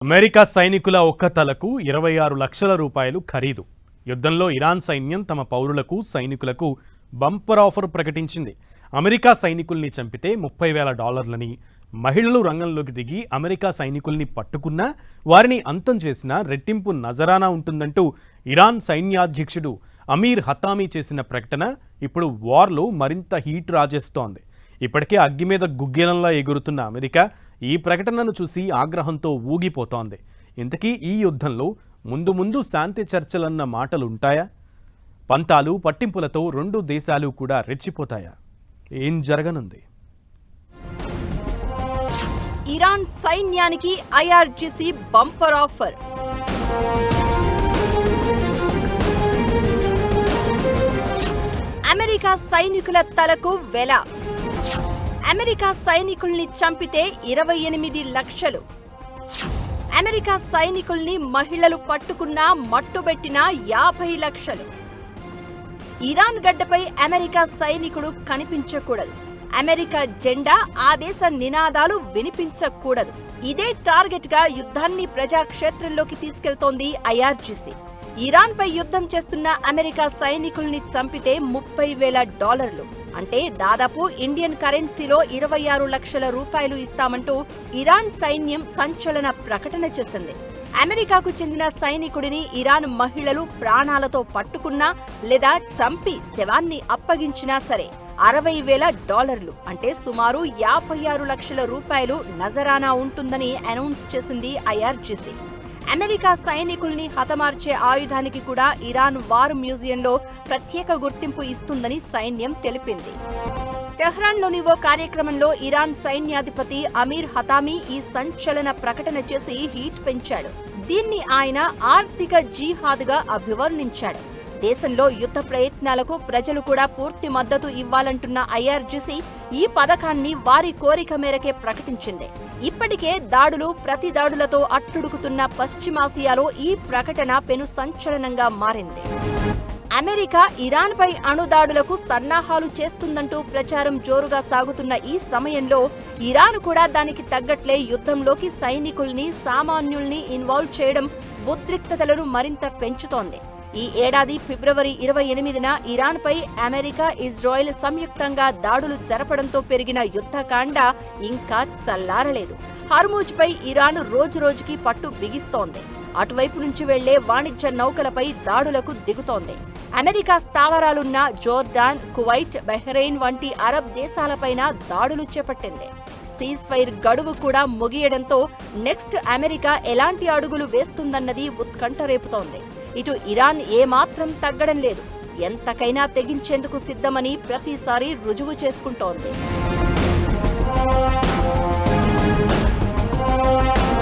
America సైనికుల ఒక్క తలకు 26 లక్షల రూపాయలు ఖరీదు. యుద్ధంలో ఇరాన్ సైన్యం తమ పౌరులకు సైనికులకు బంపర్ ఆఫర్ ప్రకటించింది. అమెరికా సైనికుల్ని చంపితే $30,000లని, మహిళలు రంగంలోకి దిగి అమెరికా సైనికుల్ని పట్టుకున్నా వారిని అంతం చేసినా రెట్టింపు నజరానా ఉంటుందంటూ ఇరాన్ సైన్యాధ్యక్షుడు అమీర్ హతామీ చేసిన ప్రకటన ఇప్పుడు వార్లో మరింత హీట్ రాజేస్తోంది. ఇప్పటికే అగ్గి మీద గుగ్గిలంలా ఎగురుతున్న అమెరికా ఈ ప్రకటనను చూసి ఆగ్రహంతో ఊగిపోతోంది. ఇంతకీ ఈ యుద్ధంలో ముందు శాంతి చర్చలన్న మాటలుంటాయా? పంతాలు పట్టింపులతో రెండు దేశాలు కూడా రెచ్చిపోతాయా? ఏం జరగనుంది? ఇరాన్ సైన్యానికి ఐఆర్జీసీ బంపర్ ఆఫర్. అమెరికా సైనికుల తలకు వెల. అమెరికా సైనికుల్ని చంపితే 28 లక్షలు. అమెరికా సైనికుల్ని మహిళలు పట్టుకున్నా మట్టుబెట్టినా 50 లక్షలు. ఇరాన్ గడ్డపై అమెరికా సైనికుడు కనిపించకూడదు. అమెరికా జెండా, ఆ దేశ నినాదాలు వినిపించకూడదు. ఇదే టార్గెట్ గా యుద్ధాన్ని ప్రజాక్షేత్రంలోకి తీసుకెళ్తోంది ఐఆర్జీసీ. ఇరాన్ పై యుద్ధం చేస్తున్న అమెరికా సైనికుల్ని చంపితే $30,000 అంటే దాదాపు ఇండియన్ కరెన్సీలో 26 లక్షల రూపాయలు ఇస్తామంటూ ఇరాన్ సైన్యం సంచలన ప్రకటన చేసింది. అమెరికాకు చెందిన సైనికుడిని ఇరాన్ మహిళలు ప్రాణాలతో పట్టుకున్నా లేదా చంపి శవాన్ని అప్పగించినా సరే $60,000 అంటే సుమారు 56 లక్షల రూపాయలు నజరానా ఉంటుందని అనౌన్స్ చేసింది ఐఆర్జీసీ. అమెరికా సైనికుల్ని హతమార్చే ఆయుధానికి కూడా ఇరాన్ వార్ మ్యూజియంలో ప్రత్యేక గుర్తింపు ఇస్తుందని సైన్యం తెలిపింది. టెహ్రాన్లోని ఓ కార్యక్రమంలో ఇరాన్ సైన్యాధిపతి అమీర్ హతామీ ఈ సంచలన ప్రకటన చేసి హీట్ పెంచాడు. దీన్ని ఆయన ఆర్థిక జిహాద్గా అభివర్ణించాడు. దేశంలో యుద్ధ ప్రయత్నాలకు ప్రజలు కూడా పూర్తి మద్దతు ఇవ్వాలంటున్న ఐఆర్జీసీ ఈ పథకాన్ని వారి కోరిక మేరకే ప్రకటించింది. ఇప్పటికే ప్రతి దాడులతో అట్టుడుకుతున్న పశ్చిమాసియాలో ఈ ప్రకటన పెను సంచలనంగా మారింది. అమెరికా ఇరాన్ పై అణుదాడులకు సన్నాహాలు చేస్తుందంటూ ప్రచారం జోరుగా సాగుతున్న ఈ సమయంలో ఇరాన్ కూడా దానికి తగ్గట్లే యుద్ధంలోకి సైనికుల్ని, సామాన్యుల్ని ఇన్వాల్వ్ చేయడం ఉద్రిక్తతలను మరింత పెంచుతోంది. ఈ ఏడాది ఫిబ్రవరి 28న ఇరాన్ పై అమెరికా, ఇజ్రాయెల్ సంయుక్తంగా దాడులు జరపడంతో పెరిగిన యుద్ధకాండ ఇంకా చల్లారలేదు. హార్మూజ్ పై ఇరాన్ రోజురోజుకి పట్టు బిగిస్తోంది. అటువైపు నుంచి వెళ్లే వాణిజ్య నౌకలపై దాడులకు దిగుతోంది. అమెరికా స్థావరాలున్న జోర్డాన్, కువైట్, బహ్రెయిన్ వంటి అరబ్ దేశాలపైన దాడులు చేపట్టింది. సీజ్ ఫైర్ గడువు కూడా ముగియడంతో నెక్స్ట్ అమెరికా ఎలాంటి అడుగులు వేస్తుందన్నది ఉత్కంఠ రేపుతోంది. ఇటు ఇరాన్ ఏమాత్రం తగ్గడం లేదు. ఎంతకైనా తెగించేందుకు సిద్ధమని ప్రతిసారి రుజువు చేసుకుంటోంది.